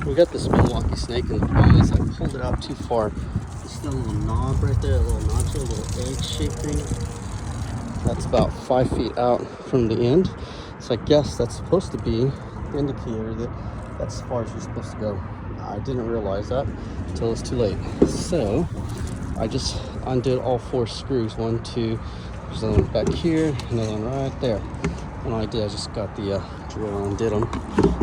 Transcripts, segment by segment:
We got this Milwaukee snake, and the problem is I pulled it out too far. It's that little knob right there, a little nodule, a little egg-shaped thing. That's about 5 feet out from the end. So I guess that's supposed to be the indicator that that's as far as you're supposed to go. I didn't realize that until it's too late. So I just undid all 4 screws. 1, 2, there's another one back here, another one right there. And all I did, I just got the drill and undid them.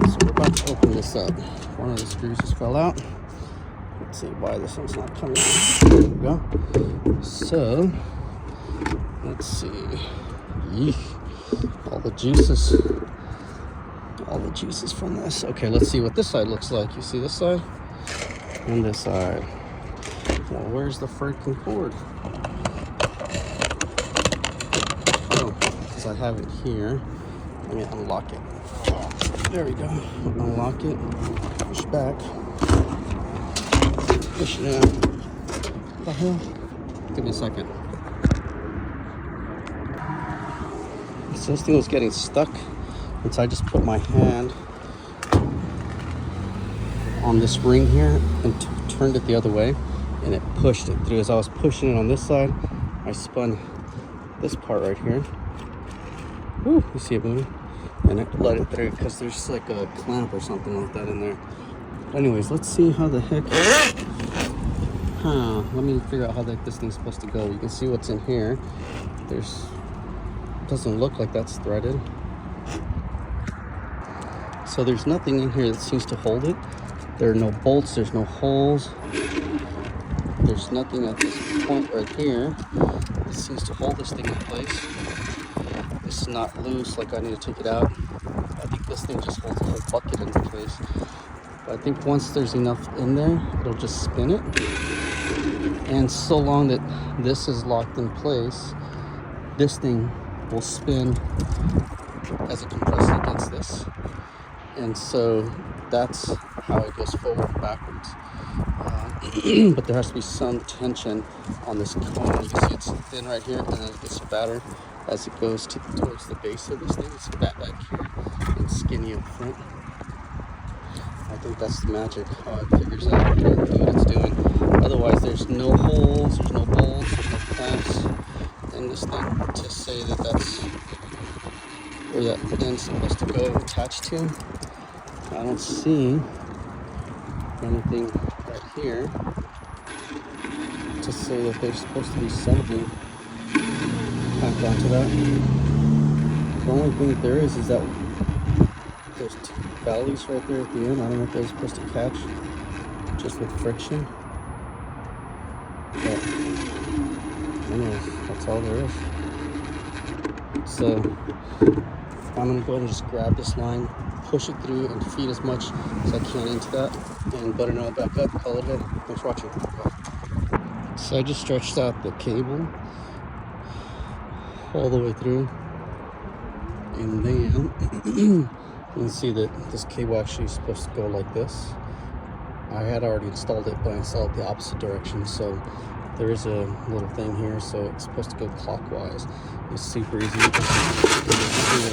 So we're about to open this up. One of the screws just fell out. Let's see why this one's not coming out. There we go. So let's see. Yeesh. All the juices from this. Okay, let's see what this side looks like. You see this side and this side. Well, where's the freaking cord? Oh, because I have it here. Let me unlock it. There we go. Unlock it. Push back. Push it out. What the hell? Give me a second. So this thing was getting stuck, and so I just put my hand on this ring here and turned it the other way, and it pushed it through. As I was pushing it on this side, I spun this part right here. Ooh, you see it moving? And it let it through because there's like a clamp or something like that in there. Anyways, let's see how the heck. Let me figure out how this thing's supposed to go. You can see what's in here. Doesn't look like that's threaded. So there's nothing in here that seems to hold it. There are no bolts, there's no holes. There's nothing at this point right here that seems to hold this thing in place. It's not loose, like I need to take it out. I think this thing just holds the whole bucket in place. But I think once there's enough in there, it'll just spin it. And so long that this is locked in place, this thing will spin as it compresses against this. And so that's how it goes forward and backwards. But there has to be some tension on this cone. You can see it's thin right here, and then it gets fatter as it goes towards the base of this thing. It's fat back here and skinny up front. I think that's the magic, how it figures out to do what it's doing. Otherwise, there's no holes, there's no bolts, there's no clamps in this thing to say that that's where that end's supposed to go attached to. I don't see anything right here to say that there's supposed to be something clamped onto that. The only thing that there is that those 2 valleys right there at the end. I don't know if they're supposed to catch just with friction. But anyways, that's all there is. So I'm gonna go ahead and just grab this line, push it through, and feed as much as I can into that, and butter it back up, call it a day. Thanks for watching. Bye. So I just stretched out the cable all the way through, and then you can see that this cable actually is supposed to go like this. I had already installed it, but I installed it the opposite direction, so there is a little thing here, so it's supposed to go clockwise. It's super easy. You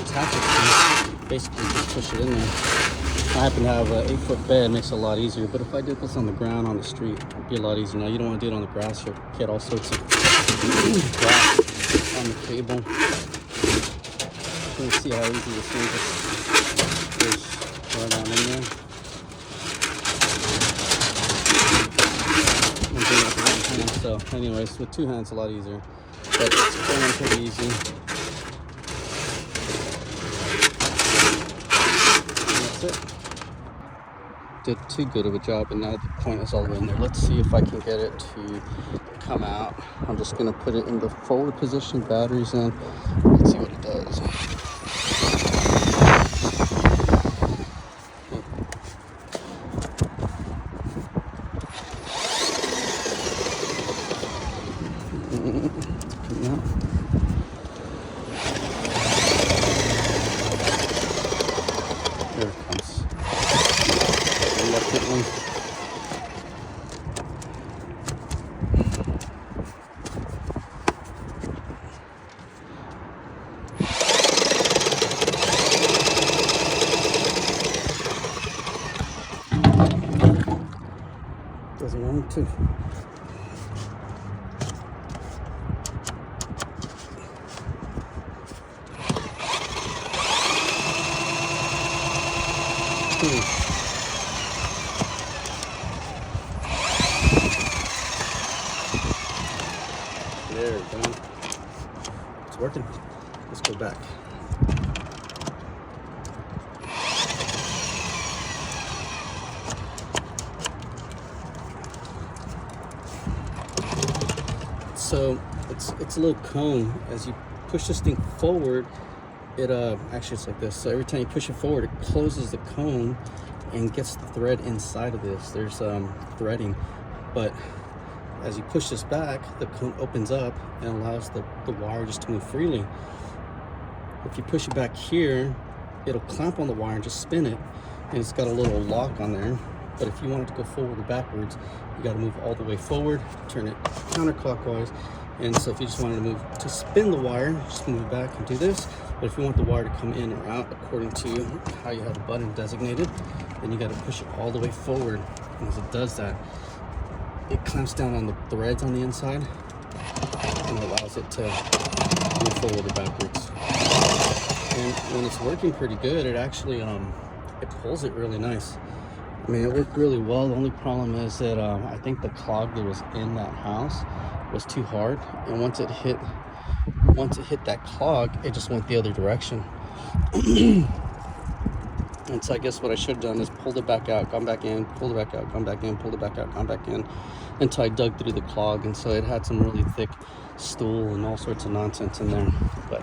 attach it to, basically just push it in there. I happen to have an 8-foot bed, makes it a lot easier, but if I did this on the ground on the street, it'd be a lot easier. Now you don't want to do it on the grass, you'll get all sorts of grass on the cable. You can see how easy this thing just goes right on in there. So anyways, with 2 hands, a lot easier, but it's going pretty easy. And that's it. Did too good of a job, and now the point is all in there. Let's see if I can get it to come out. I'm just going to put it in the forward position, batteries in. Let's see what it does. There it comes. Reluctantly. Doesn't want to. There we go. It's working. Let's go back. So it's a little cone. As you push this thing forward, it actually it's like this. So every time you push it forward, it closes the cone and gets the thread inside of this. There's threading, but as you push this back, the cone opens up and allows the wire just to move freely. If you push it back here, it'll clamp on the wire and just spin it, and it's got a little lock on there. But if you want it to go forward or backwards, you got to move all the way forward, turn it counterclockwise. And so if you just wanted to spin the wire, just move it back and do this. But if you want the wire to come in or out according to how you have the button designated, then you got to push it all the way forward. And as it does that, it clamps down on the threads on the inside and allows it to move forward or backwards. And when it's working pretty good, it actually it pulls it really nice. I mean, it worked really well. The only problem is that I think the clog that was in that house was too hard, and once it hit that clog, it just went the other direction. And so I guess what I should have done is pulled it back out, gone back in, pulled it back out, gone back in, pulled it back out, gone back in, until I dug through the clog. And so it had some really thick stool and all sorts of nonsense in there. But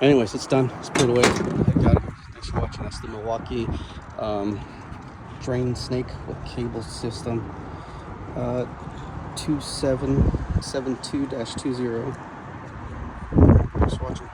anyways, it's done. It's put away. I got it. Thanks for watching. That's the Milwaukee drain snake with cable system, 2772A-21. Thanks for watching.